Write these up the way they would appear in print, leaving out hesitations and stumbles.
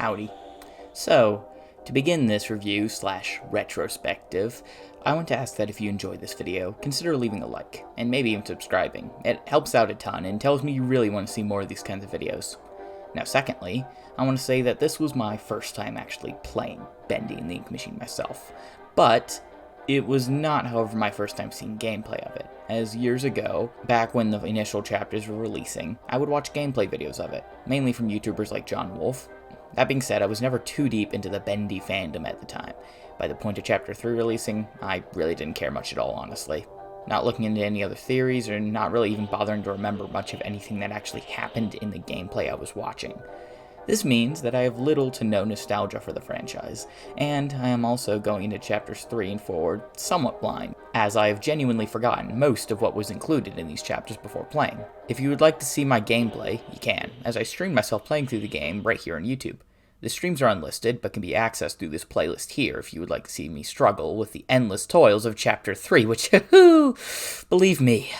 Howdy. So, to begin this review / retrospective, I want to ask that if you enjoyed this video, consider leaving a like, and maybe even subscribing. It helps out a ton and tells me you really want to see more of these kinds of videos. Now secondly, I want to say that this was my first time actually playing Bendy and the Ink Machine myself, but it was not, however, my first time seeing gameplay of it, as years ago, back when the initial chapters were releasing, I would watch gameplay videos of it, mainly from YouTubers like John Wolf. That being said, I was never too deep into the Bendy fandom at the time. By the point of Chapter 3 releasing, I really didn't care much at all, honestly. Not looking into any other theories, or not really even bothering to remember much of anything that actually happened in the gameplay I was watching. This means that I have little to no nostalgia for the franchise, and I am also going into Chapters 3 and forward somewhat blind, as I have genuinely forgotten most of what was included in these chapters before playing. If you would like to see my gameplay, you can, as I stream myself playing through the game right here on YouTube. The streams are unlisted, but can be accessed through this playlist here if you would like to see me struggle with the endless toils of Chapter 3, which, believe me,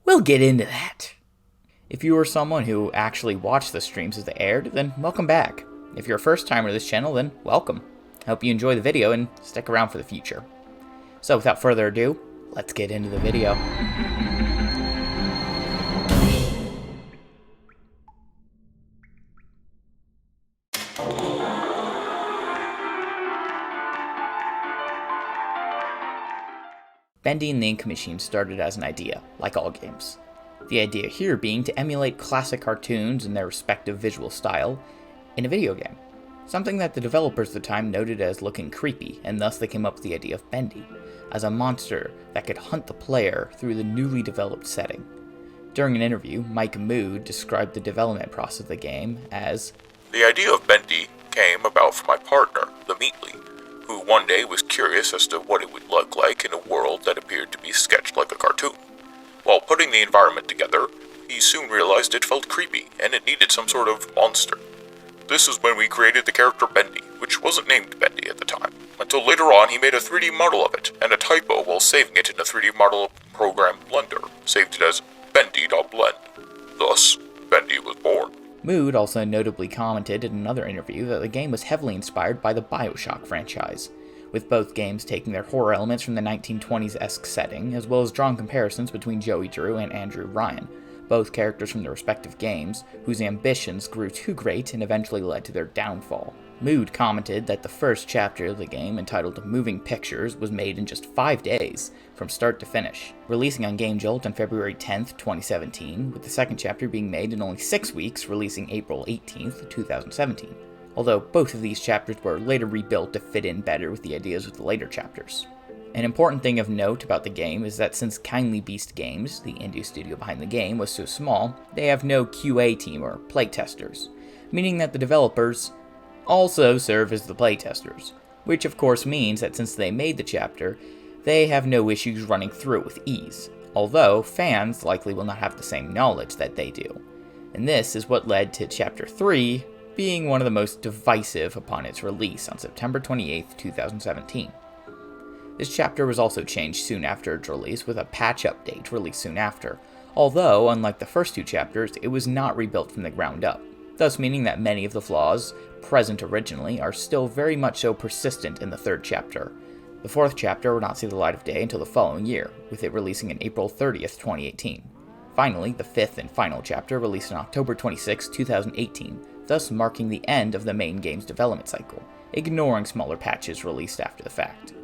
we'll get into that. If you are someone who actually watched the streams as they aired, then welcome back. If you're a first timer to this channel, then welcome. I hope you enjoy the video and stick around for the future. So without further ado, let's get into the video. Bendy and the Ink Machine started as an idea, like all games. The idea here being to emulate classic cartoons in their respective visual style in a video game. Something that the developers at the time noted as looking creepy, and thus they came up with the idea of Bendy, as a monster that could hunt the player through the newly developed setting. During an interview, Mike Mood described the development process of the game as, "The idea of Bendy came about from my partner, the Meatly, who one day was curious as to what it would look like in a world that appeared to be sketched like a cartoon. While putting the environment together, he soon realized it felt creepy, and it needed some sort of monster. This is when we created the character Bendy, which wasn't named Bendy at the time, until later on he made a 3D model of it, and a typo while saving it in a 3D model program Blender, saved it as bendy.blend. Thus, Bendy was born." Mood also notably commented in another interview that the game was heavily inspired by the BioShock franchise, with both games taking their horror elements from the 1920s-esque setting, as well as drawing comparisons between Joey Drew and Andrew Ryan, both characters from their respective games, whose ambitions grew too great and eventually led to their downfall. Mood commented that the first chapter of the game, entitled Moving Pictures, was made in just 5 days, from start to finish, releasing on GameJolt on February 10th, 2017, with the second chapter being made in only 6 weeks, releasing April 18th, 2017. Although both of these chapters were later rebuilt to fit in better with the ideas of the later chapters. An important thing of note about the game is that since Kindly Beast Games, the indie studio behind the game, was so small, they have no QA team or playtesters, meaning that the developers also serve as the playtesters, which of course means that since they made the chapter, they have no issues running through it with ease, although fans likely will not have the same knowledge that they do. And this is what led to Chapter 3 being one of the most divisive upon its release on September 28, 2017. This chapter was also changed soon after its release, with a patch update released soon after, although, unlike the first two chapters, it was not rebuilt from the ground up, thus meaning that many of the flaws present originally are still very much so persistent in the third chapter. The fourth chapter would not see the light of day until the following year, with it releasing on April 30th, 2018. Finally, the fifth and final chapter released on October 26, 2018, thus marking the end of the main game's development cycle, ignoring smaller patches released after the fact.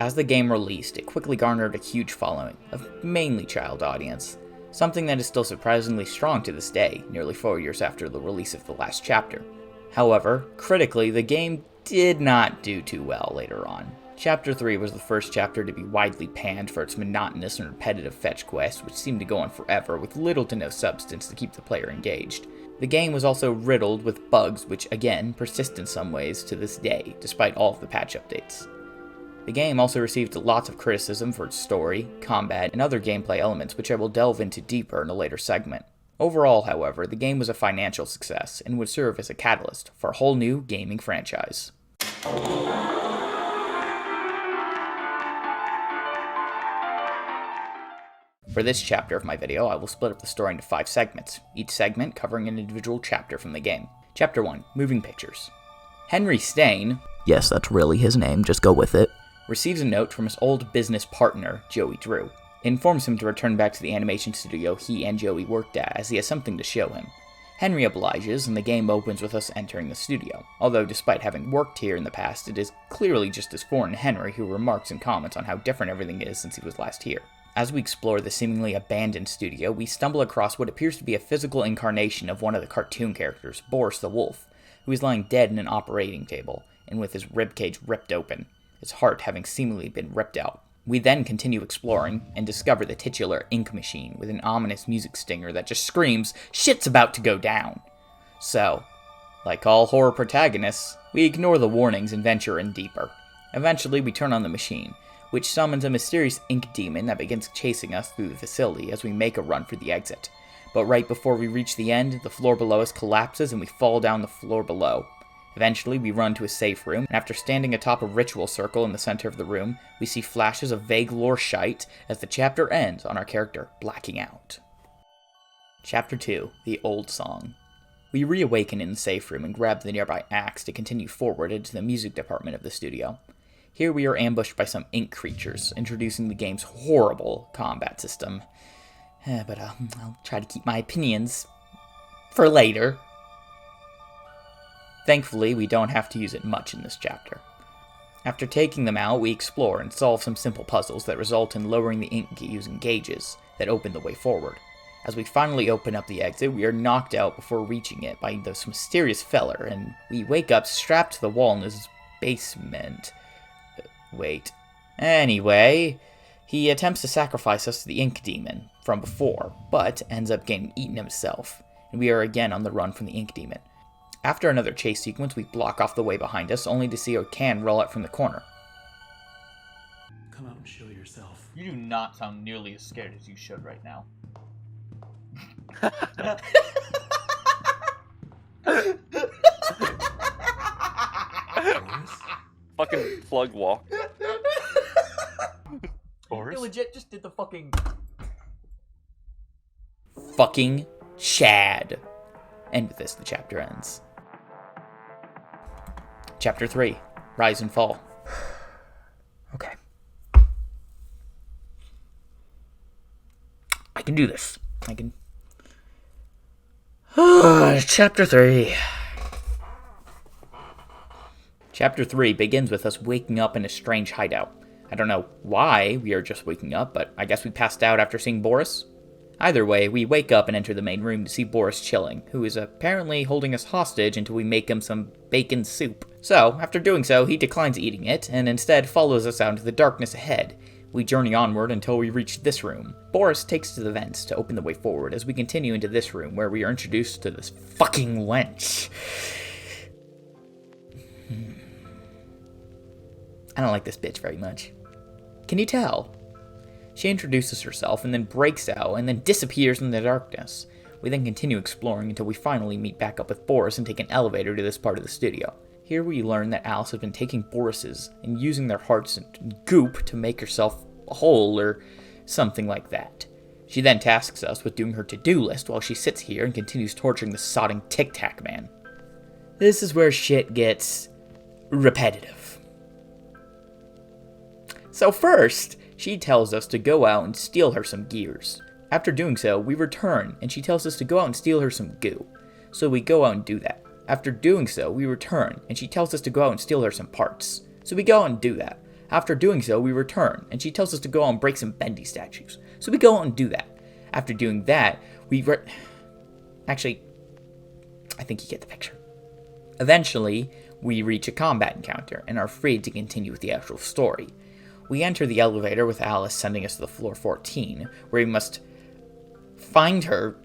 As the game released, it quickly garnered a huge following, a mainly child audience, something that is still surprisingly strong to this day, nearly 4 years after the release of the last chapter. However, critically, the game did not do too well later on. Chapter 3 was the first chapter to be widely panned for its monotonous and repetitive fetch quests, which seemed to go on forever with little to no substance to keep the player engaged. The game was also riddled with bugs which, again, persist in some ways to this day, despite all of the patch updates. The game also received lots of criticism for its story, combat, and other gameplay elements which I will delve into deeper in a later segment. Overall, however, the game was a financial success and would serve as a catalyst for a whole new gaming franchise. For this chapter of my video, I will split up the story into 5 segments, each segment covering an individual chapter from the game. Chapter 1, Moving Pictures. Henry Stain, yes, that's really his name, just go with it, receives a note from his old business partner, Joey Drew. It informs him to return back to the animation studio he and Joey worked at, as he has something to show him. Henry obliges, and the game opens with us entering the studio, although despite having worked here in the past, it is clearly just as foreign to Henry, who remarks and comments on how different everything is since he was last here. As we explore the seemingly abandoned studio, we stumble across what appears to be a physical incarnation of one of the cartoon characters, Boris the Wolf, who is lying dead in an operating table, and with his ribcage ripped open, his heart having seemingly been ripped out. We then continue exploring, and discover the titular ink machine with an ominous music stinger that just screams, "Shit's about to go down!" So, like all horror protagonists, we ignore the warnings and venture in deeper. Eventually, we turn on the machine, which summons a mysterious ink demon that begins chasing us through the facility as we make a run for the exit. But right before we reach the end, the floor below us collapses and we fall down the floor below. Eventually, we run to a safe room, and after standing atop a ritual circle in the center of the room, we see flashes of vague lore shite as the chapter ends on our character blacking out. Chapter 2, The Old Song. We reawaken in the safe room and grab the nearby axe to continue forward into the music department of the studio. Here we are ambushed by some ink creatures, introducing the game's horrible combat system. But I'll try to keep my opinions for later. Thankfully, we don't have to use it much in this chapter. After taking them out, we explore and solve some simple puzzles that result in lowering the ink using gauges that open the way forward. As we finally open up the exit, we are knocked out before reaching it by this mysterious feller, and we wake up strapped to the wall in his basement. Wait. Anyway, he attempts to sacrifice us to the ink demon from before, but ends up getting eaten himself, and we are again on the run from the ink demon. After another chase sequence, we block off the way behind us, only to see a can roll out from the corner. Come out and show yourself. You do not sound nearly as scared as you should right now. Fucking plug walk. Boris? You legit just did the fucking Chad. And with this, the chapter ends. Chapter 3, Rise and Fall. Okay. I can do this. Chapter 3. Chapter 3 begins with us waking up in a strange hideout. I don't know why we are just waking up, but I guess we passed out after seeing Boris. Either way, we wake up and enter the main room to see Boris chilling, who is apparently holding us hostage until we make him some bacon soup. So, after doing so, he declines eating it, and instead follows us out into the darkness ahead. We journey onward until we reach this room. Boris takes to the vents to open the way forward as we continue into this room, where we are introduced to this fucking wench. I don't like this bitch very much. Can you tell? She introduces herself and then breaks out and then disappears in the darkness. We then continue exploring until we finally meet back up with Boris and take an elevator to this part of the studio. Here we learn that Alice has been taking Boris's and using their hearts and goop to make herself whole or something like that. She then tasks us with doing her to-do list while she sits here and continues torturing the sodding Tic Tac man. This is where shit gets repetitive. So first, she tells us to go out and steal her some gears. After doing so, we return, and she tells us to go out and steal her some goo. So we go out and do that. After doing so, we return, and she tells us to go out and steal her some parts. So we go out and do that. After doing so, we return, and she tells us to go out and break some Bendy statues. So we go out and do that. After doing that, Actually, I think you get the picture. Eventually, we reach a combat encounter, and are free to continue with the actual story. We enter the elevator with Alice sending us to the floor 14, where we must find her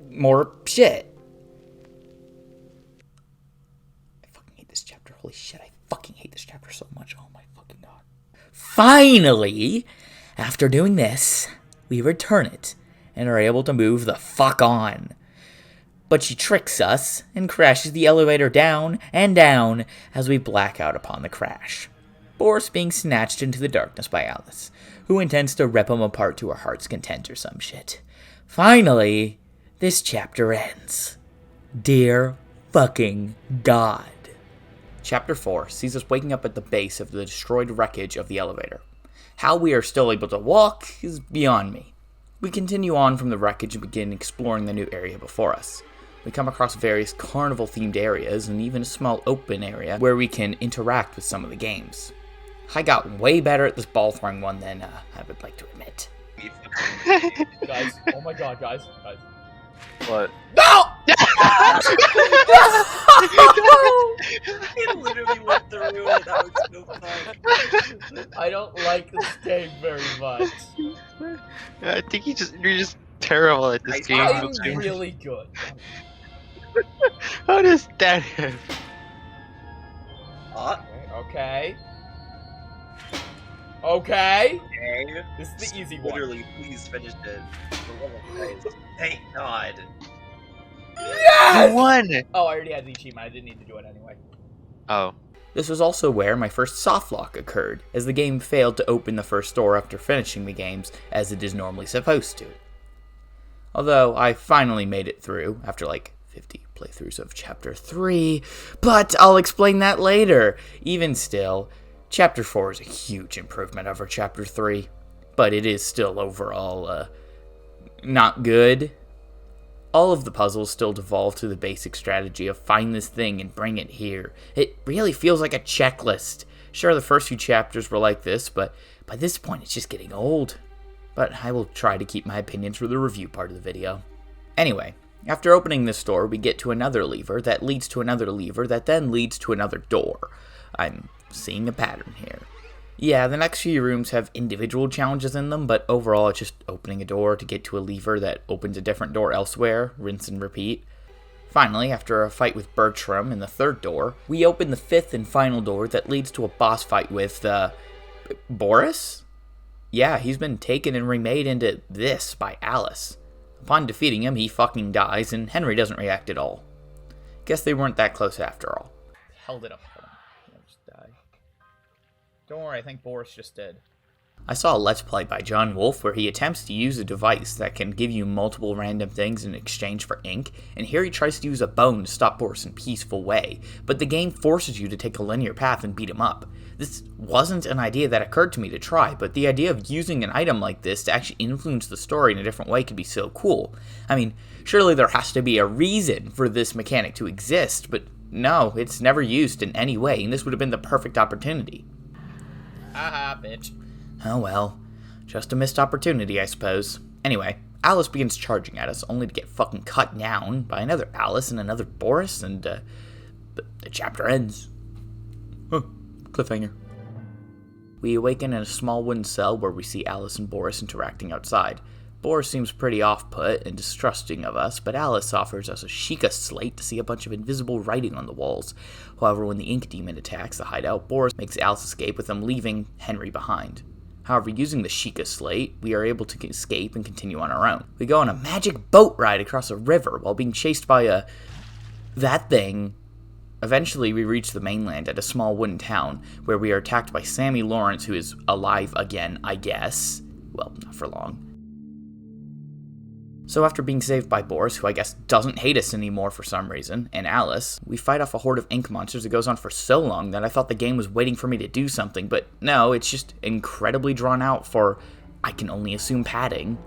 more shit. I fucking hate this chapter. Holy shit, I fucking hate this chapter so much. Oh my fucking god. Finally, after doing this, we return it and are able to move the fuck on. But she tricks us and crashes the elevator down and down as we black out upon the crash. Boris being snatched into the darkness by Alice, who intends to rip him apart to her heart's content or some shit. Finally, this chapter ends. Dear fucking god. Chapter 4 sees us waking up at the base of the destroyed wreckage of the elevator. How we are still able to walk is beyond me. We continue on from the wreckage and begin exploring the new area before us. We come across various carnival-themed areas and even a small open area where we can interact with some of the games. I got way better at this ball throwing one than I would like to admit. Guys, oh my god, guys. What? No! It literally went through it. That was so fun. I don't like this game very much. I think you're just terrible at this game. I'm really good. How does that happen? Okay. Okay. Okay. This is the easy one. Literally, please finish it. For love of Christ. Thank God. Yes! You won! Oh, I already had the achievement. I didn't need to do it anyway. Oh. This was also where my first softlock occurred, as the game failed to open the first door after finishing the games, as it is normally supposed to. Although, I finally made it through, after like 50 playthroughs of Chapter 3, but I'll explain that later. Even still, Chapter 4 is a huge improvement over Chapter 3, but it is still overall, not good. All of the puzzles still devolve to the basic strategy of find this thing and bring it here. It really feels like a checklist. Sure, the first few chapters were like this, but by this point it's just getting old. But I will try to keep my opinions for the review part of the video. Anyway, after opening this door, we get to another lever that leads to another lever that then leads to another door. I'm seeing a pattern here. Yeah, the next few rooms have individual challenges in them, but overall it's just opening a door to get to a lever that opens a different door elsewhere, rinse and repeat. Finally, after a fight with Bertram in the third door, we open the fifth and final door that leads to a boss fight with, Boris? Yeah, he's been taken and remade into this by Alice. Upon defeating him, he fucking dies, and Henry doesn't react at all. Guess they weren't that close after all. Held it up. I'll just die. Don't worry, I think Boris just did. I saw a Let's Play by John Wolfe where he attempts to use a device that can give you multiple random things in exchange for ink, and here he tries to use a bone to stop Boris in a peaceful way, but the game forces you to take a linear path and beat him up. This wasn't an idea that occurred to me to try, but the idea of using an item like this to actually influence the story in a different way could be so cool. I mean, surely there has to be a reason for this mechanic to exist, but no, it's never used in any way, and this would have been the perfect opportunity. Haha, bitch. Oh well, just a missed opportunity, I suppose. Anyway, Alice begins charging at us, only to get fucking cut down by another Alice and another Boris, and the chapter ends. Huh, cliffhanger. We awaken in a small wooden cell where we see Alice and Boris interacting outside. Boris seems pretty off-put and distrusting of us, but Alice offers us a Sheikah slate to see a bunch of invisible writing on the walls. However, when the ink demon attacks the hideout, Boris makes Alice escape with them leaving Henry behind. However, using the Sheikah slate, we are able to escape and continue on our own. We go on a magic boat ride across a river while being chased by that thing. Eventually, we reach the mainland at a small wooden town, where we are attacked by Sammy Lawrence, who is alive again, I guess. Well, not for long. So after being saved by Boris, who I guess doesn't hate us anymore for some reason, and Alice, we fight off a horde of ink monsters that goes on for so long that I thought the game was waiting for me to do something, but no, it's just incredibly drawn out for, I can only assume, padding.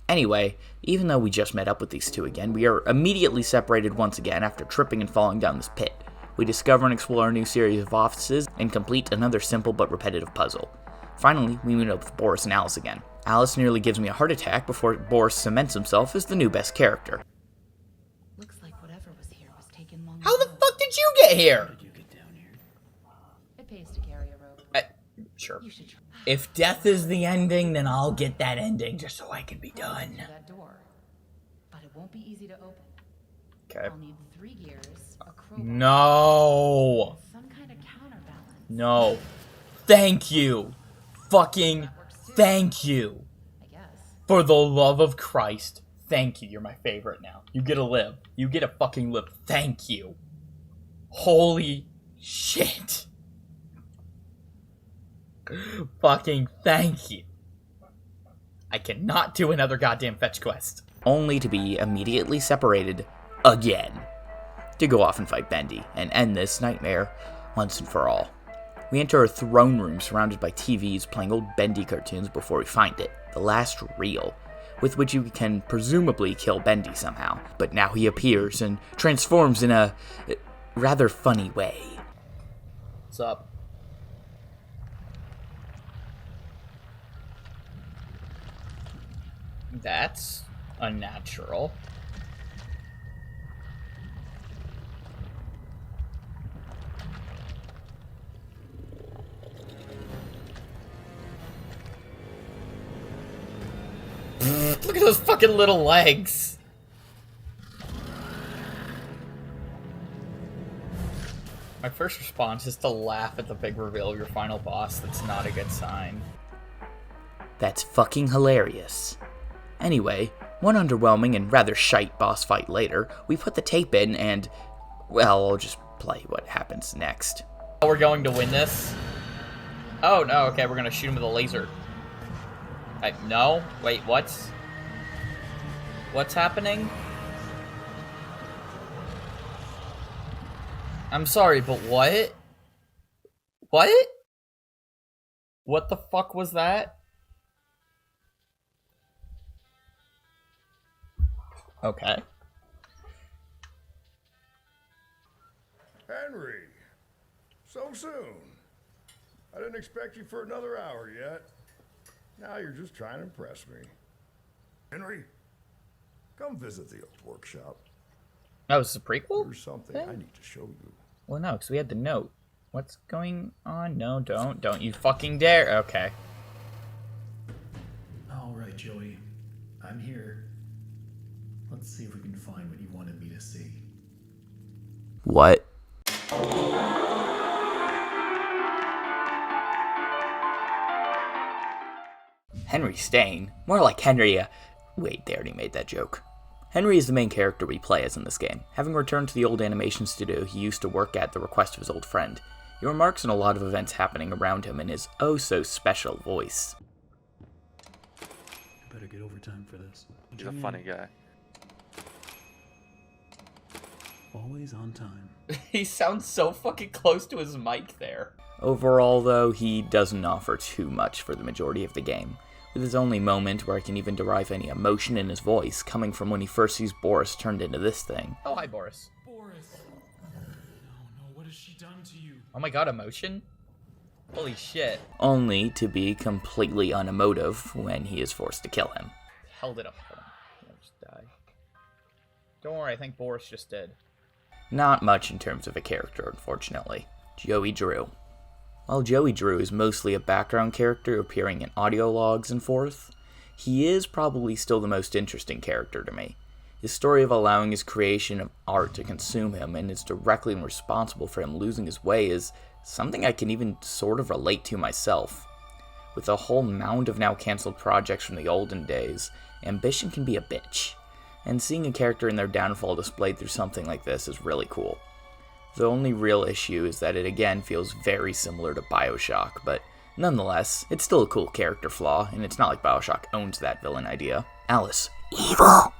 Anyway, even though we just met up with these two again, we are immediately separated once again after tripping and falling down this pit. We discover and explore a new series of offices and complete another simple but repetitive puzzle. Finally, we meet up with Boris and Alice again. Alice nearly gives me a heart attack before Boris cements himself as the new best character. Looks like whatever was here was taken long How the ago. fuck did you get here? How did you get down here? It pays to carry a rope. Sure. You should try If death is the ending, then I'll get that ending just so I can be done. that door. But it won't be easy to open. Okay. I'll need 3 gears, a crowbar, No. some kind of counterbalance. No. Thank you. Fucking thank you. I guess. For the love of Christ. Thank you. You're my favorite now. You get a lib. You get a fucking lib. Thank you. Holy shit. Fucking thank you. I cannot do another goddamn fetch quest. Only to be immediately separated again. To go off and fight Bendy and end this nightmare once and for all. We enter a throne room surrounded by TVs playing old Bendy cartoons before we find it, the last reel, with which you can presumably kill Bendy somehow. But now he appears and transforms in a rather funny way. What's up? That's unnatural. Look at those fucking little legs. My first response is to laugh at the big reveal of your final boss. That's not a good sign. That's fucking hilarious. Anyway, one underwhelming and rather shite boss fight later, we put the tape in and, well, I'll just play what happens next. Oh, we're going to win this? Oh, no, okay, we're gonna shoot him with a laser. No? Wait, what's happening? I'm sorry, but what? What? What the fuck was that? Okay. Henry, so soon. I didn't expect you for another hour yet. Now you're just trying to impress me. Henry, come visit the old workshop. Oh, is this a prequel? There's something I need to show you. Well, no, because we had the note. What's going on? No, don't you fucking dare. Okay. All right, Joey. I'm here. Let's see if we can find what you wanted me to see. What? Henry Stain? More like Henry, wait, they already made that joke. Henry is the main character we play as in this game. Having returned to the old animation studio he used to work at the request of his old friend, he remarks on a lot of events happening around him in his oh-so-special voice. I better get overtime for this. He's a funny guy. Always on time. He sounds so fucking close to his mic there. Overall, though, he doesn't offer too much for the majority of the game, with his only moment where I can even derive any emotion in his voice coming from when he first sees Boris turned into this thing. Oh, hi, Boris. Boris! No, what has she done to you? Oh my god, emotion? Holy shit. Only to be completely unemotive when he is forced to kill him. Held it up for him. He'll just die. Don't worry, I think Boris just did. Not much in terms of a character, unfortunately. Joey Drew. While Joey Drew is mostly a background character appearing in audio logs and forth, he is probably still the most interesting character to me. His story of allowing his creation of art to consume him and is directly responsible for him losing his way is something I can even sort of relate to myself. With a whole mound of now cancelled projects from the olden days, ambition can be a bitch, and seeing a character in their downfall displayed through something like this is really cool. The only real issue is that it again feels very similar to BioShock, but nonetheless, it's still a cool character flaw, and it's not like BioShock owns that villain idea. Alice, evil!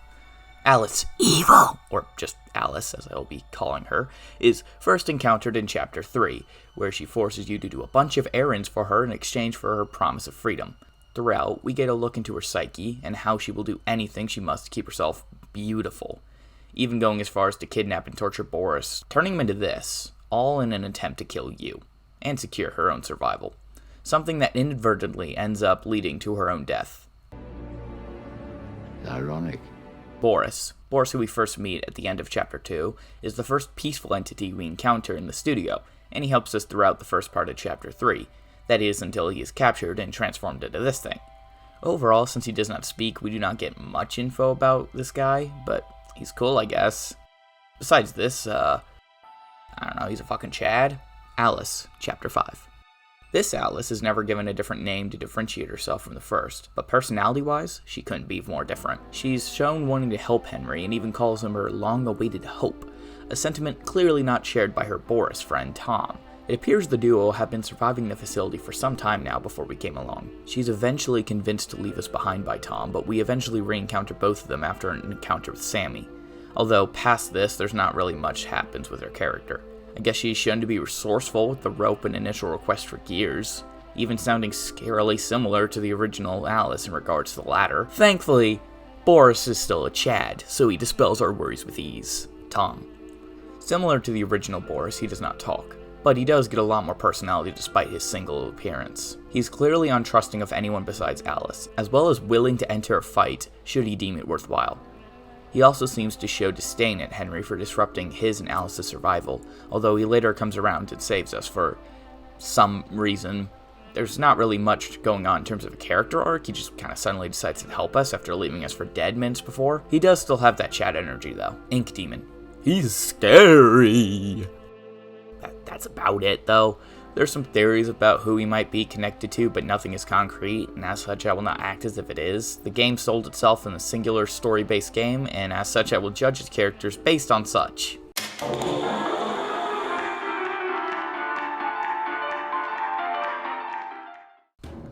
Alice, evil! Or just Alice, as I'll be calling her, is first encountered in Chapter 3, where she forces you to do a bunch of errands for her in exchange for her promise of freedom. Throughout, we get a look into her psyche, and how she will do anything she must to keep herself beautiful. Even going as far as to kidnap and torture Boris, turning him into this, all in an attempt to kill you, and secure her own survival. Something that inadvertently ends up leading to her own death. Ironic. Boris, who we first meet at the end of Chapter 2, is the first peaceful entity we encounter in the studio, and he helps us throughout the first part of Chapter 3, that is, until he is captured and transformed into this thing. Overall, since he does not speak, we do not get much info about this guy, but he's cool, I guess. Besides this, I don't know, he's a fucking Chad. Alice, Chapter 5. This Alice is never given a different name to differentiate herself from the first, but personality-wise, she couldn't be more different. She's shown wanting to help Henry and even calls him her long-awaited hope, a sentiment clearly not shared by her Boris friend Tom. It appears the duo have been surviving the facility for some time now before we came along. She's eventually convinced to leave us behind by Tom, but we eventually re-encounter both of them after an encounter with Sammy. Although past this, there's not really much happens with her character. I guess she's shown to be resourceful with the rope and initial request for gears, even sounding scarily similar to the original Alice in regards to the latter. Thankfully, Boris is still a Chad, so he dispels our worries with ease. Tom. Similar to the original Boris, he does not talk, but he does get a lot more personality despite his single appearance. He's clearly untrusting of anyone besides Alice, as well as willing to enter a fight should he deem it worthwhile. He also seems to show disdain at Henry for disrupting his and Alice's survival, although he later comes around and saves us for some reason. There's not really much going on in terms of a character arc, he just kind of suddenly decides to help us after leaving us for dead minutes before. He does still have that Chad energy though. Ink Demon. He's scary. That's about it though. There's some theories about who he might be connected to, but nothing is concrete, and as such I will not act as if it is. The game sold itself in a singular story-based game, and as such I will judge its characters based on such.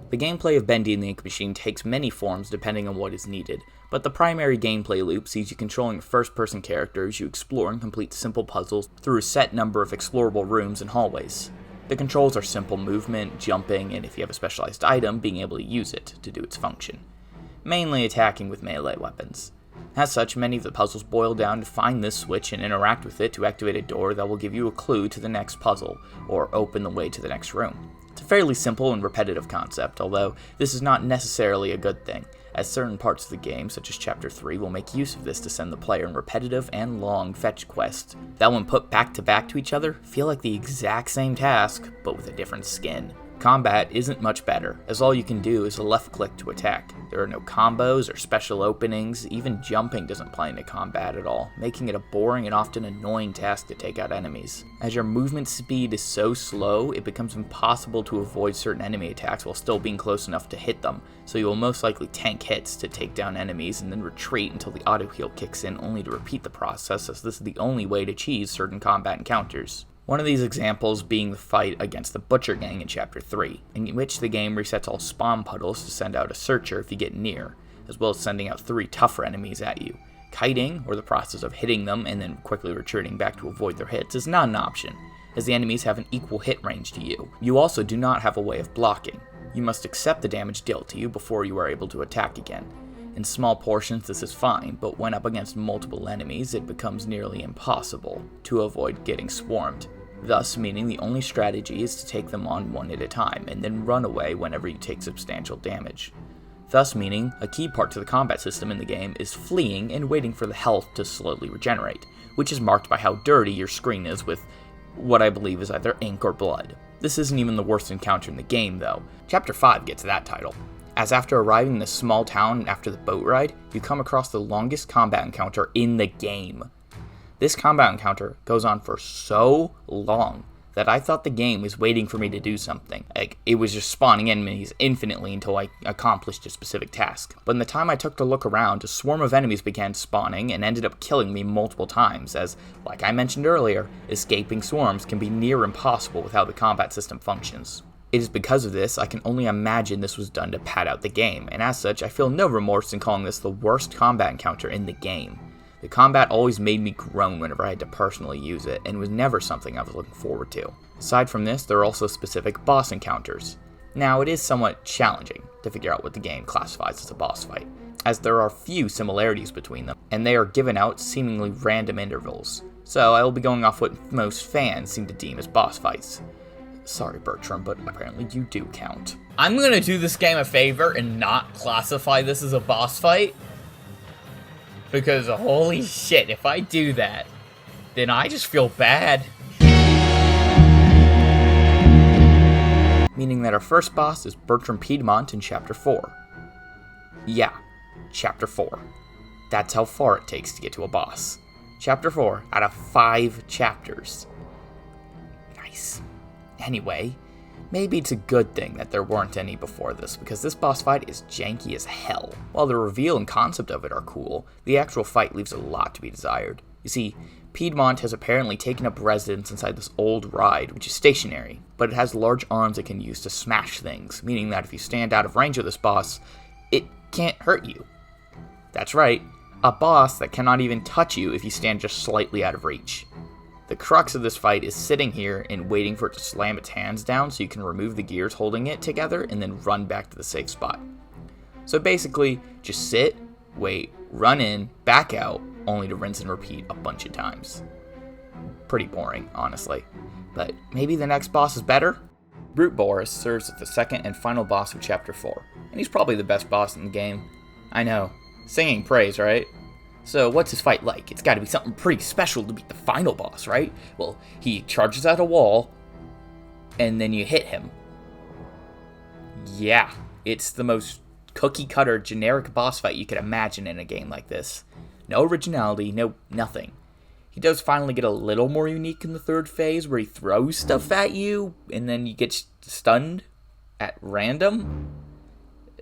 The gameplay of Bendy and the Ink Machine takes many forms depending on what is needed, but the primary gameplay loop sees you controlling a first-person character as you explore and complete simple puzzles through a set number of explorable rooms and hallways. The controls are simple movement, jumping, and if you have a specialized item, being able to use it to do its function. Mainly attacking with melee weapons. As such, many of the puzzles boil down to find this switch and interact with it to activate a door that will give you a clue to the next puzzle, or open the way to the next room. It's a fairly simple and repetitive concept, although this is not necessarily a good thing, as certain parts of the game, such as Chapter 3, will make use of this to send the player in repetitive and long fetch quests that, when put back to back to each other, feel like the exact same task, but with a different skin. Combat isn't much better, as all you can do is a left click to attack. There are no combos or special openings, even jumping doesn't play into combat at all, making it a boring and often annoying task to take out enemies. As your movement speed is so slow, it becomes impossible to avoid certain enemy attacks while still being close enough to hit them, so you will most likely tank hits to take down enemies and then retreat until the auto heal kicks in, only to repeat the process, as this is the only way to cheese certain combat encounters. One of these examples being the fight against the Butcher Gang in Chapter 3, in which the game resets all spawn puddles to send out a searcher if you get near, as well as sending out 3 tougher enemies at you. Kiting, or the process of hitting them and then quickly retreating back to avoid their hits, is not an option, as the enemies have an equal hit range to you. You also do not have a way of blocking. You must accept the damage dealt to you before you are able to attack again. In small portions this is fine, but when up against multiple enemies it becomes nearly impossible to avoid getting swarmed. Thus meaning the only strategy is to take them on one at a time, and then run away whenever you take substantial damage. Thus meaning a key part to the combat system in the game is fleeing and waiting for the health to slowly regenerate, which is marked by how dirty your screen is with what I believe is either ink or blood. This isn't even the worst encounter in the game though. Chapter 5 gets that title, as after arriving in this small town after the boat ride, you come across the longest combat encounter in the game. This combat encounter goes on for so long that I thought the game was waiting for me to do something. Like, it was just spawning enemies infinitely until I accomplished a specific task. But in the time I took to look around, a swarm of enemies began spawning and ended up killing me multiple times, as, like I mentioned earlier, escaping swarms can be near impossible with how the combat system functions. It is because of this I can only imagine this was done to pad out the game, and as such I feel no remorse in calling this the worst combat encounter in the game. The combat always made me groan whenever I had to personally use it, and was never something I was looking forward to. Aside from this, there are also specific boss encounters. Now, it is somewhat challenging to figure out what the game classifies as a boss fight, as there are few similarities between them, and they are given out seemingly random intervals. So I will be going off what most fans seem to deem as boss fights. Sorry, Bertram, but apparently you do count. I'm gonna do this game a favor and not classify this as a boss fight. Because holy shit, if I do that, then I just feel bad. Meaning that our first boss is Bertram Piedmont in Chapter 4. Yeah, Chapter 4. That's how far it takes to get to a boss. Chapter 4 out of 5 chapters. Nice. Anyway, maybe it's a good thing that there weren't any before this, because this boss fight is janky as hell. While the reveal and concept of it are cool, the actual fight leaves a lot to be desired. You see, Piedmont has apparently taken up residence inside this old ride, which is stationary, but it has large arms it can use to smash things, meaning that if you stand out of range of this boss, it can't hurt you. That's right, a boss that cannot even touch you if you stand just slightly out of reach. The crux of this fight is sitting here and waiting for it to slam its hands down so you can remove the gears holding it together and then run back to the safe spot. So basically, just sit, wait, run in, back out, only to rinse and repeat a bunch of times. Pretty boring, honestly. But maybe the next boss is better? Brute Boris serves as the second and final boss of Chapter 4, and he's probably the best boss in the game. I know, singing praise, right? So what's his fight like? It's gotta be something pretty special to beat the final boss, right? Well, he charges at a wall, and then you hit him. Yeah, it's the most cookie-cutter generic boss fight you could imagine in a game like this. No originality, no nothing. He does finally get a little more unique in the third phase, where he throws stuff at you, and then you get stunned at random.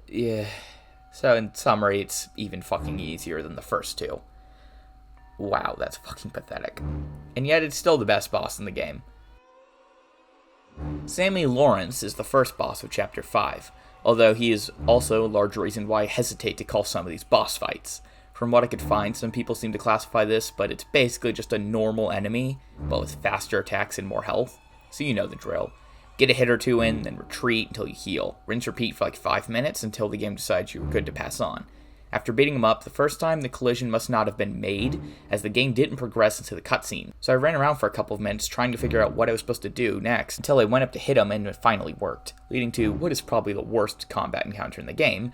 Yeah. So in summary, it's even fucking easier than the first two. Wow, that's fucking pathetic. And yet it's still the best boss in the game. Sammy Lawrence is the first boss of Chapter 5, although he is also a large reason why I hesitate to call some of these boss fights. From what I could find, some people seem to classify this, but it's basically just a normal enemy, but with faster attacks and more health. So you know the drill. Get a hit or two in, then retreat until you heal. Rinse repeat for like 5 minutes until the game decides you're good to pass on. After beating him up the first time, the collision must not have been made, as the game didn't progress into the cutscene. So I ran around for a couple of minutes trying to figure out what I was supposed to do next, until I went up to hit him and it finally worked, leading to what is probably the worst combat encounter in the game,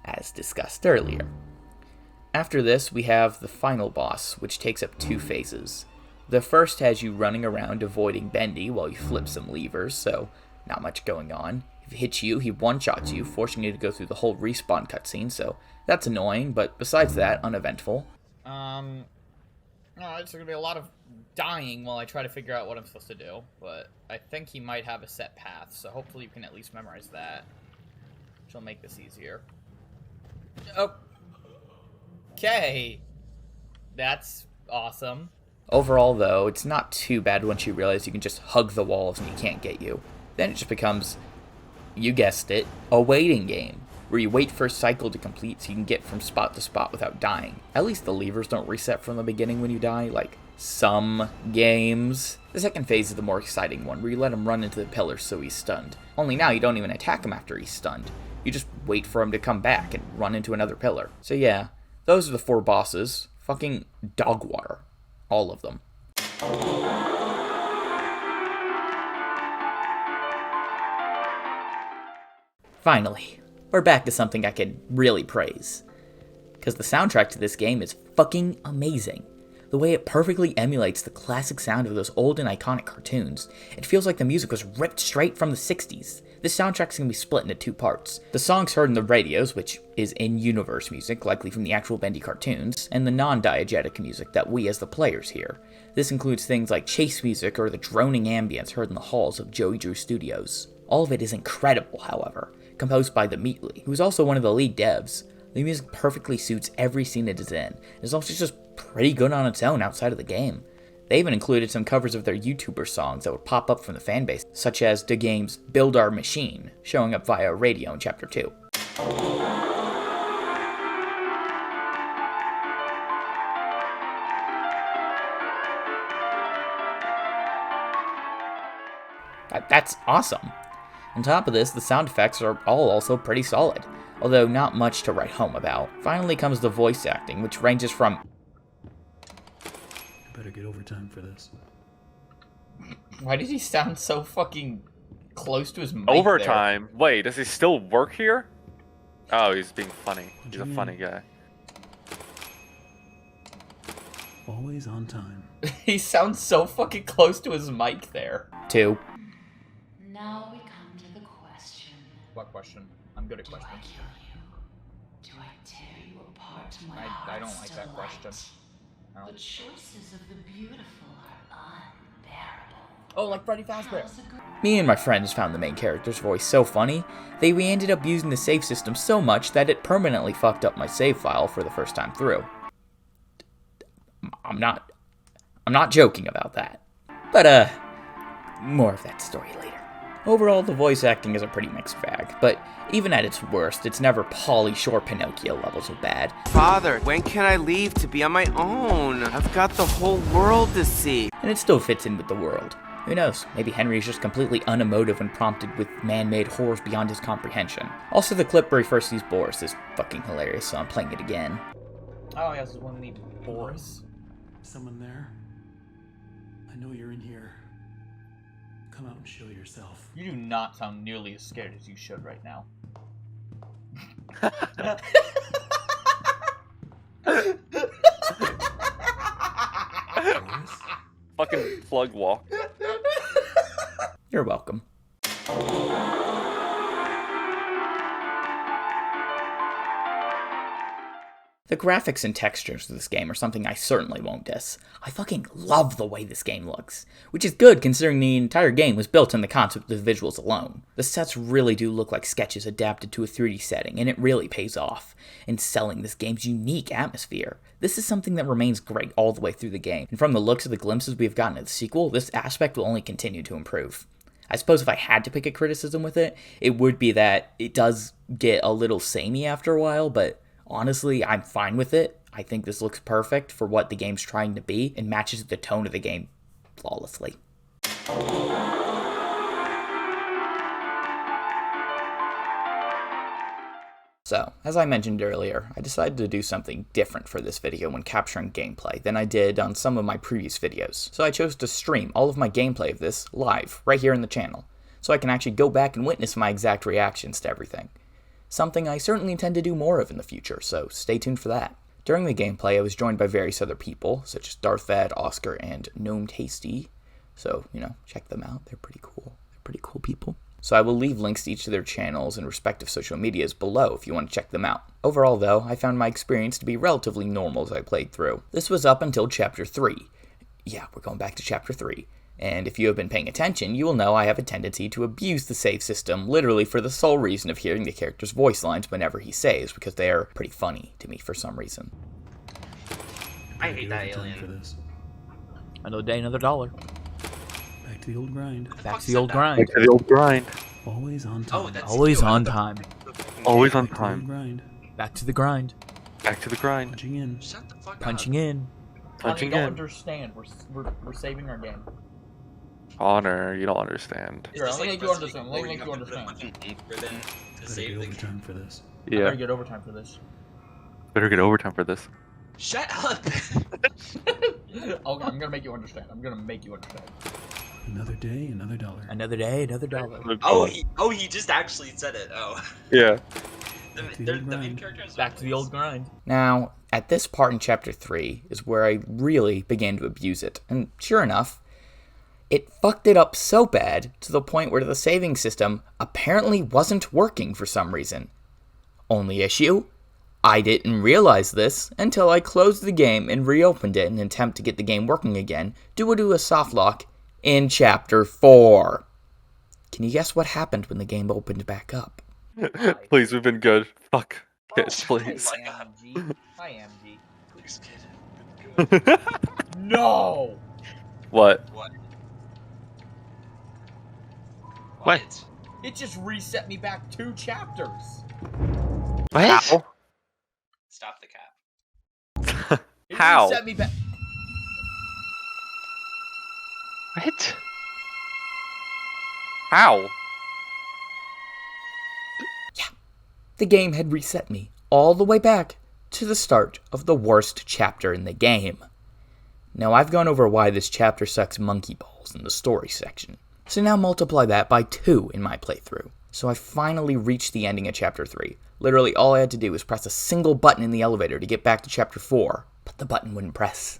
as discussed earlier. After this, we have the final boss, which takes up 2 phases. The first has you running around avoiding Bendy while you flip some levers, so not much going on. If he hits you, he one-shots you, forcing you to go through the whole respawn cutscene, so that's annoying, but besides that, uneventful. No, it's gonna be a lot of dying while I try to figure out what I'm supposed to do, but I think he might have a set path, so hopefully you can at least memorize that, which will make this easier. Okay. That's awesome. Overall, though, it's not too bad once you realize you can just hug the walls and he can't get you. Then it just becomes, you guessed it, a waiting game, where you wait for a cycle to complete so you can get from spot to spot without dying. At least the levers don't reset from the beginning when you die, like some games. The second phase is the more exciting one, where you let him run into the pillars so he's stunned. Only now you don't even attack him after he's stunned. You just wait for him to come back and run into another pillar. So yeah, those are the 4 bosses. Fucking dog water. All of them. Finally, we're back to something I can really praise. Because the soundtrack to this game is fucking amazing. The way it perfectly emulates the classic sound of those old and iconic cartoons. It feels like the music was ripped straight from the 60s. This soundtrack's gonna be split into 2 parts. The songs heard in the radios, which is in-universe music, likely from the actual Bendy cartoons, and the non-diegetic music that we as the players hear. This includes things like chase music or the droning ambience heard in the halls of Joey Drew Studios. All of it is incredible, however, composed by the Meatly, who is also one of the lead devs. The music perfectly suits every scene it is in. It's also just pretty good on its own outside of the game. They even included some covers of their YouTuber songs that would pop up from the fanbase, such as the game's Build Our Machine, showing up via radio in Chapter 2. That's awesome. On top of this, the sound effects are all also pretty solid, although not much to write home about. Finally comes the voice acting, which ranges from Better get overtime for this. Why did he sound so fucking close to his mic Overtime? There? Wait, does he still work here? Oh, he's being funny. He's a funny guy. Always on time. He sounds so fucking close to his mic there. 2. Now we come to the question. What question? I'm good at Do I questions. kill you? Do I tear you apart to my I heart's don't like that delight? question. The choices of the beautiful are unbearable. Oh, like Freddy Fazbear. How's a girl- Me and my friends found the main character's voice so funny that we ended up using the save system so much that it permanently fucked up my save file for the first time through. I'm not I'm not joking about that. But, more of that story later. Overall, the voice acting is a pretty mixed bag, but even at its worst, it's never Pauly Shore Pinocchio levels of bad. Father, when can I leave to be on my own? I've got the whole world to see. And it still fits in with the world. Who knows, maybe Henry is just completely unemotive when prompted with man-made horrors beyond his comprehension. Also, the clip where he first sees Boris is fucking hilarious, so I'm playing it again. Oh, yeah, this is when we need Boris. Someone there? I know you're in here. Come out and show yourself. You do not sound nearly as scared as you should right now. Fucking plug walk. You're welcome. The graphics and textures of this game are something I certainly won't diss. I fucking love the way this game looks, which is good considering the entire game was built on the concept of visuals alone. The sets really do look like sketches adapted to a 3D setting, and it really pays off in selling this game's unique atmosphere. This is something that remains great all the way through the game, and from the looks of the glimpses we have gotten of the sequel, this aspect will only continue to improve. I suppose if I had to pick a criticism with it, it would be that it does get a little samey after a while, but honestly, I'm fine with it. I think this looks perfect for what the game's trying to be and matches the tone of the game flawlessly. So, as I mentioned earlier, I decided to do something different for this video when capturing gameplay than I did on some of my previous videos. So I chose to stream all of my gameplay of this live, right here in the channel, so I can actually go back and witness my exact reactions to everything. Something I certainly intend to do more of in the future, so stay tuned for that. During the gameplay, I was joined by various other people, such as Darthvad, Oscar, and Gnome Tasty. So, check them out. They're pretty cool. They're pretty cool people. So I will leave links to each of their channels and respective social medias below if you want to check them out. Overall, though, I found my experience to be relatively normal as I played through. This was up until Chapter 3. Yeah, we're going back to Chapter 3. And if you have been paying attention, you will know I have a tendency to abuse the save system literally for the sole reason of hearing the character's voice lines whenever he saves, because they are pretty funny to me for some reason. I hate that alien. For this. Another day, another dollar. Back to the old grind. Back to the old grind. Back to the old grind. Always on time. Oh, that's Always you. on time. Always on Back to the old time. grind. Back to the grind. Back to the grind. Punching in. Shut the fuck Punching up. in. Punching I don't in. understand. We're saving our game. Honor, you don't understand. Is Here, this let me like make you Resident understand. Evil Let me where make you have to put a understand. fucking anchor then to Better save get the game? overtime for this. I better Yeah. get overtime for this. Better get overtime for this. Shut up! I'm gonna make you understand. I'm gonna make you understand. Another day, another dollar. Another day, another dollar. he just actually said it. Oh. Yeah. The main character is Back to the old grind. Now, at this part in Chapter 3 is where I really began to abuse it, and sure enough, it fucked it up so bad to the point where the saving system apparently wasn't working for some reason. Only issue? I didn't realize this until I closed the game and reopened it in an attempt to get the game working again due to a soft lock in Chapter 4. Can you guess what happened when the game opened back up? Please, we've been good. Fuck. Yes, please. Hi, AMG. Hi, AMG. Please, kid. No! What? What? What? It just reset me back 2 chapters. What? How? Stop the cap. It How? reset me back. What? How? The game had reset me all the way back to the start of the worst chapter in the game. Now, I've gone over why this chapter sucks monkey balls in the story section, so now multiply that by 2 in my playthrough. So I finally reached the ending of Chapter 3. Literally all I had to do was press a single button in the elevator to get back to Chapter 4, but the button wouldn't press.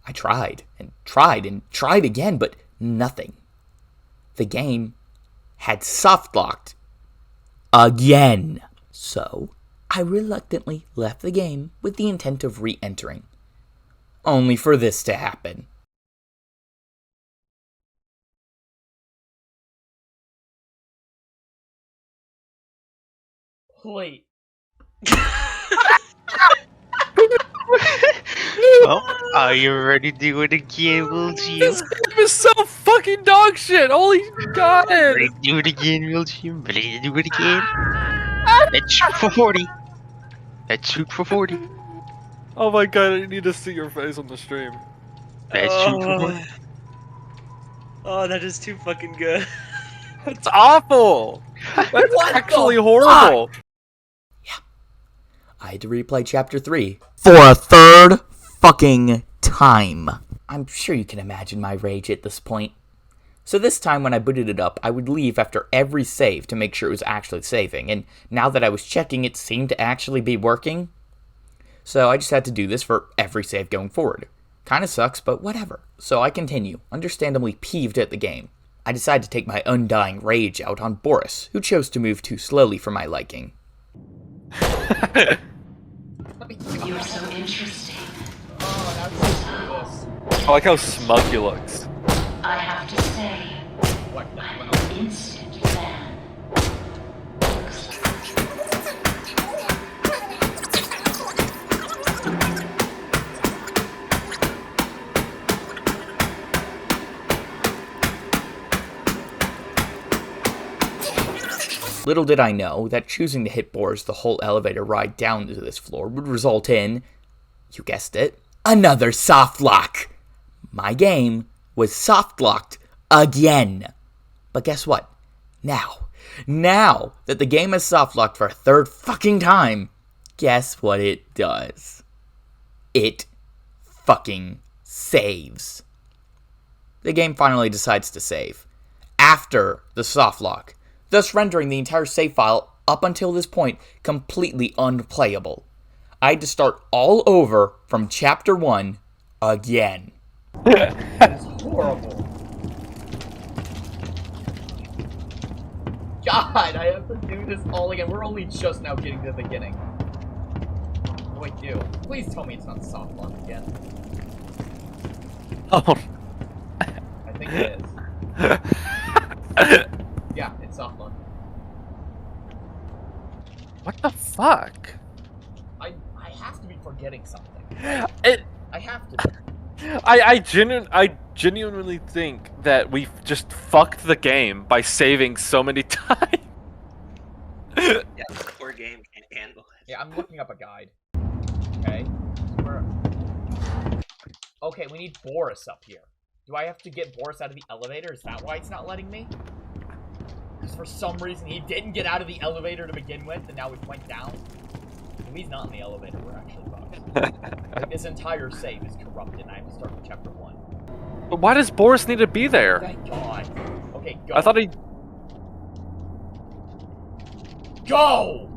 I tried, and tried, and tried again, but nothing. The game had soft-locked again. So, I reluctantly left the game with the intent of re-entering, only for this to happen. Wait. Well, Are you ready to do it again, WILLJEUM? This game is so fucking dog shit. Holy god. Ready to do it again, WILLJEUM? Ready to do it again? Let's shoot for 40. Let's shoot for 40. Oh my god, I need to see your face on the stream. Let's shoot for 40. Oh, that is too fucking good. It's awful. That's What actually the horrible. I had to replay Chapter 3 for a third fucking time. I'm sure you can imagine my rage at this point. So this time when I booted it up, I would leave after every save to make sure it was actually saving, and now that I was checking, it seemed to actually be working. So I just had to do this for every save going forward. Kinda sucks, but whatever. So I continue, understandably peeved at the game. I decide to take my undying rage out on Boris, who chose to move too slowly for my liking. You're so interesting. I like how smug he looks. I have to say, I'm an instant fan. Little did I know that choosing to hit Boris the whole elevator ride down to this floor would result in, you guessed it, another soft lock. My game was soft locked again. But guess what? Now that the game is soft locked for a third fucking time, guess what it does? It fucking saves. The game finally decides to save after the soft lock, thus rendering the entire save file up until this point completely unplayable. I had to start all over from Chapter 1 again. It's horrible. God, I have to do this all again. We're only just now getting to the beginning. Wait, please tell me it's not soft lock again. Oh. I think it is. Yeah, it's soft lock. What the fuck? I have to be forgetting something. It. I have to. I genuinely think that we just fucked the game by saving so many times. Yeah, this poor game can't handle it. Yeah, I'm looking up a guide. Okay. Okay, we need Boris up here. Do I have to get Boris out of the elevator? Is that why it's not letting me? Because for some reason he didn't get out of the elevator to begin with, and now we went down. If he's not in the elevator, we're actually fucked. Like, this entire save is corrupted, and I have to start from Chapter 1. But why does Boris need to be there? Thank God. Okay, go. I thought he. Go!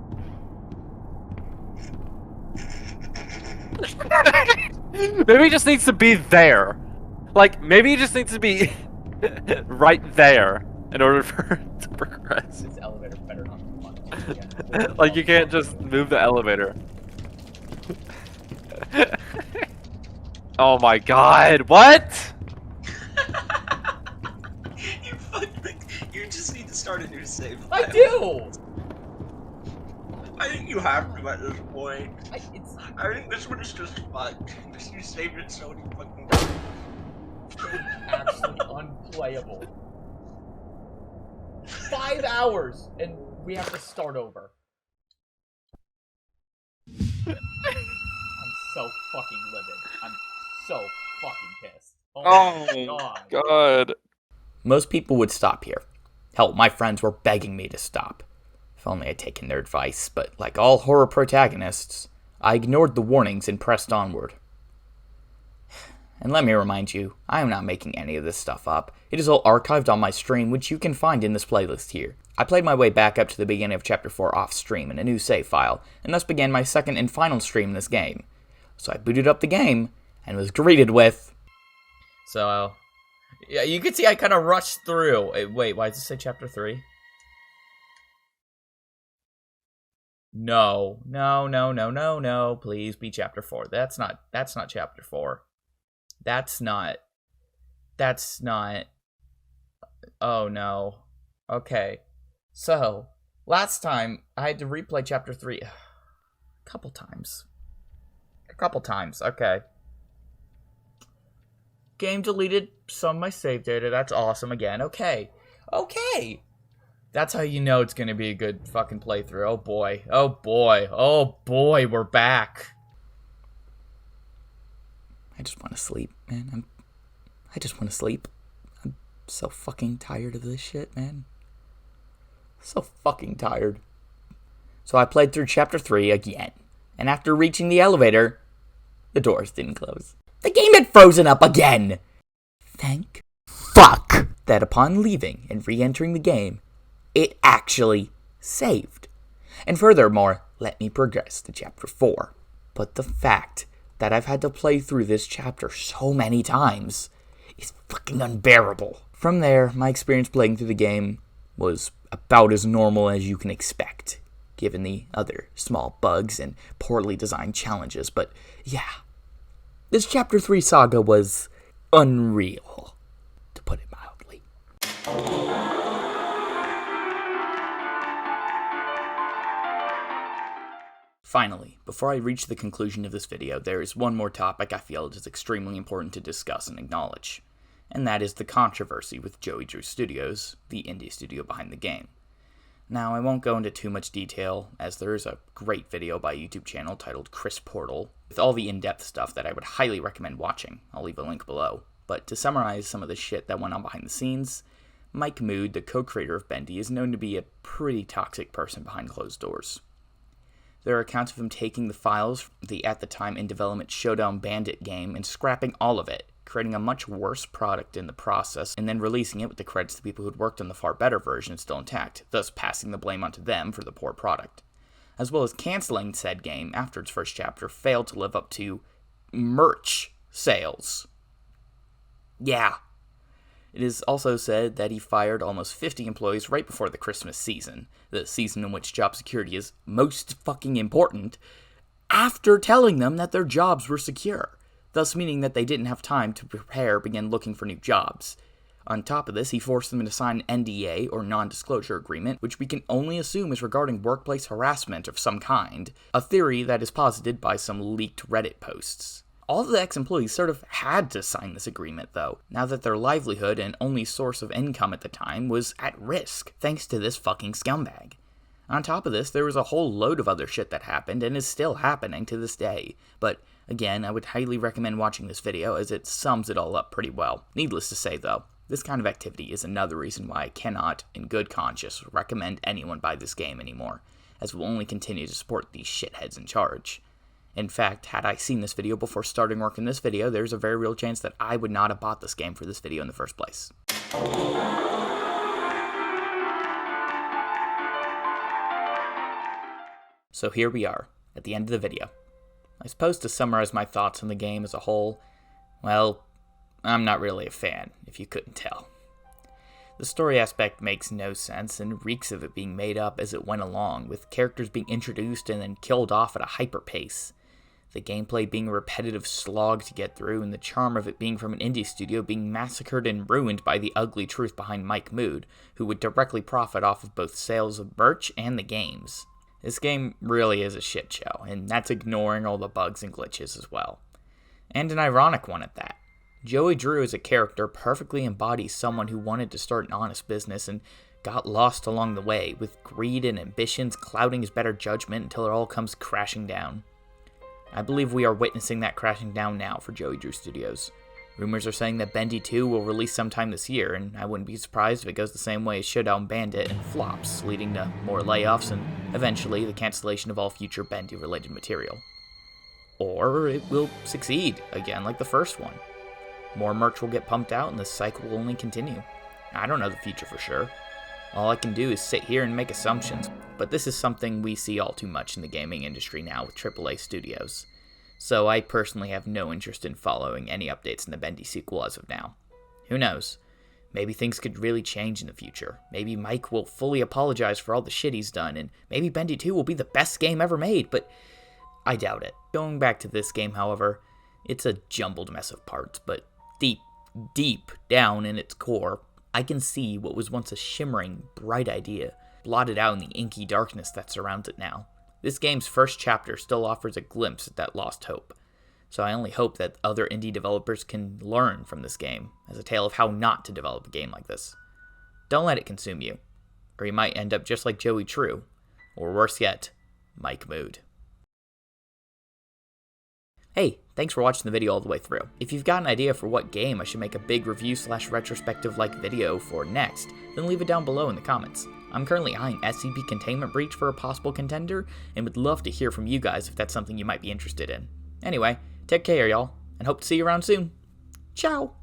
Maybe he just needs to be there. Like, maybe he just needs to be right there in order for it to progress. This elevator better not be fun. Like, you can't just move the elevator. Oh my god, what? You just need to start a new save. I do! I think you have to at this point. I think this one is just fucked. You saved it so many fucking times. It's actually unplayable. 5 hours, and we have to start over. I'm so fucking livid. I'm so fucking pissed. Oh my God. Most people would stop here. Hell, my friends were begging me to stop. If only I'd taken their advice, but like all horror protagonists, I ignored the warnings and pressed onward. And let me remind you, I am not making any of this stuff up. It is all archived on my stream, which you can find in this playlist here. I played my way back up to the beginning of Chapter 4 off stream in a new save file, and thus began my second and final stream in this game. So I booted up the game, and was greeted with... So, yeah, you can see I kind of rushed through. Wait, why does it say Chapter 3? No, please be Chapter 4. That's not Chapter 4. That's not... Oh no. Okay. So, last time, I had to replay Chapter 3 a couple times. Okay. Game deleted some of my save data. That's awesome again. Okay. Okay. That's how you know it's going to be a good fucking playthrough. Oh boy. Oh boy. Oh boy, we're back. I just want to sleep, man. I just want to sleep. I'm so fucking tired of this shit, man. So fucking tired. So I played through Chapter 3 again. And after reaching the elevator, the doors didn't close. The game had frozen up again! Thank fuck that upon leaving and re-entering the game, it actually saved. And furthermore, let me progress to Chapter 4. But the fact that I've had to play through this chapter so many times is fucking unbearable. From there, my experience playing through the game was about as normal as you can expect, given the other small bugs and poorly designed challenges. But yeah, this Chapter 3 saga was unreal, to put it mildly. Finally, before I reach the conclusion of this video, there is one more topic I feel it is extremely important to discuss and acknowledge, and that is the controversy with Joey Drew Studios, the indie studio behind the game. Now, I won't go into too much detail, as there is a great video by a YouTube channel titled Chris Portal, with all the in-depth stuff that I would highly recommend watching. I'll leave a link below. But to summarize some of the shit that went on behind the scenes, Mike Mood, the co-creator of Bendy, is known to be a pretty toxic person behind closed doors. There are accounts of him taking the files from the at-the-time in-development Showdown Bandit game and scrapping all of it, creating a much worse product in the process, and then releasing it with the credits to people who'd worked on the far better version still intact, thus passing the blame onto them for the poor product. As well as canceling said game after its first chapter failed to live up to merch sales. Yeah. It is also said that he fired almost 50 employees right before the Christmas season, the season in which job security is most fucking important, after telling them that their jobs were secure, thus meaning that they didn't have time to prepare or begin looking for new jobs. On top of this, he forced them to sign an NDA, or non-disclosure agreement, which we can only assume is regarding workplace harassment of some kind, a theory that is posited by some leaked Reddit posts. All of the ex-employees sort of had to sign this agreement, though, now that their livelihood and only source of income at the time was at risk, thanks to this fucking scumbag. On top of this, there was a whole load of other shit that happened and is still happening to this day, but again, I would highly recommend watching this video as it sums it all up pretty well. Needless to say, though, this kind of activity is another reason why I cannot, in good conscience, recommend anyone buy this game anymore, as we'll only continue to support these shitheads in charge. In fact, had I seen this video before starting work in this video, there's a very real chance that I would not have bought this game for this video in the first place. So here we are, at the end of the video. I suppose to summarize my thoughts on the game as a whole, well, I'm not really a fan, if you couldn't tell. The story aspect makes no sense and reeks of it being made up as it went along, with characters being introduced and then killed off at a hyper pace. The gameplay being a repetitive slog to get through, and the charm of it being from an indie studio being massacred and ruined by the ugly truth behind Mike Mood, who would directly profit off of both sales of merch and the games. This game really is a shit show, and that's ignoring all the bugs and glitches as well. And an ironic one at that. Joey Drew as a character perfectly embodies someone who wanted to start an honest business and got lost along the way, with greed and ambitions clouding his better judgment until it all comes crashing down. I believe we are witnessing that crashing down now for Joey Drew Studios. Rumors are saying that Bendy 2 will release sometime this year, and I wouldn't be surprised if it goes the same way as Showdown Bandit and flops, leading to more layoffs and eventually the cancellation of all future Bendy-related material. Or it will succeed, again like the first one. More merch will get pumped out and the cycle will only continue. I don't know the future for sure. All I can do is sit here and make assumptions, but this is something we see all too much in the gaming industry now with AAA studios. So I personally have no interest in following any updates in the Bendy sequel as of now. Who knows? Maybe things could really change in the future. Maybe Mike will fully apologize for all the shit he's done, and maybe Bendy 2 will be the best game ever made, but I doubt it. Going back to this game, however, it's a jumbled mess of parts, but deep down in its core, I can see what was once a shimmering, bright idea, blotted out in the inky darkness that surrounds it now. This game's first chapter still offers a glimpse at that lost hope. so I only hope that other indie developers can learn from this game as a tale of how not to develop a game like this. Don't let it consume you, or you might end up just like Joey True, or worse yet, Mike Mood. Hey, thanks for watching the video all the way through. If you've got an idea for what game I should make a big review/retrospective-like video for next, then leave it down below in the comments. I'm currently eyeing SCP Containment Breach for a possible contender, and would love to hear from you guys if that's something you might be interested in. Anyway, take care y'all, and hope to see you around soon. Ciao!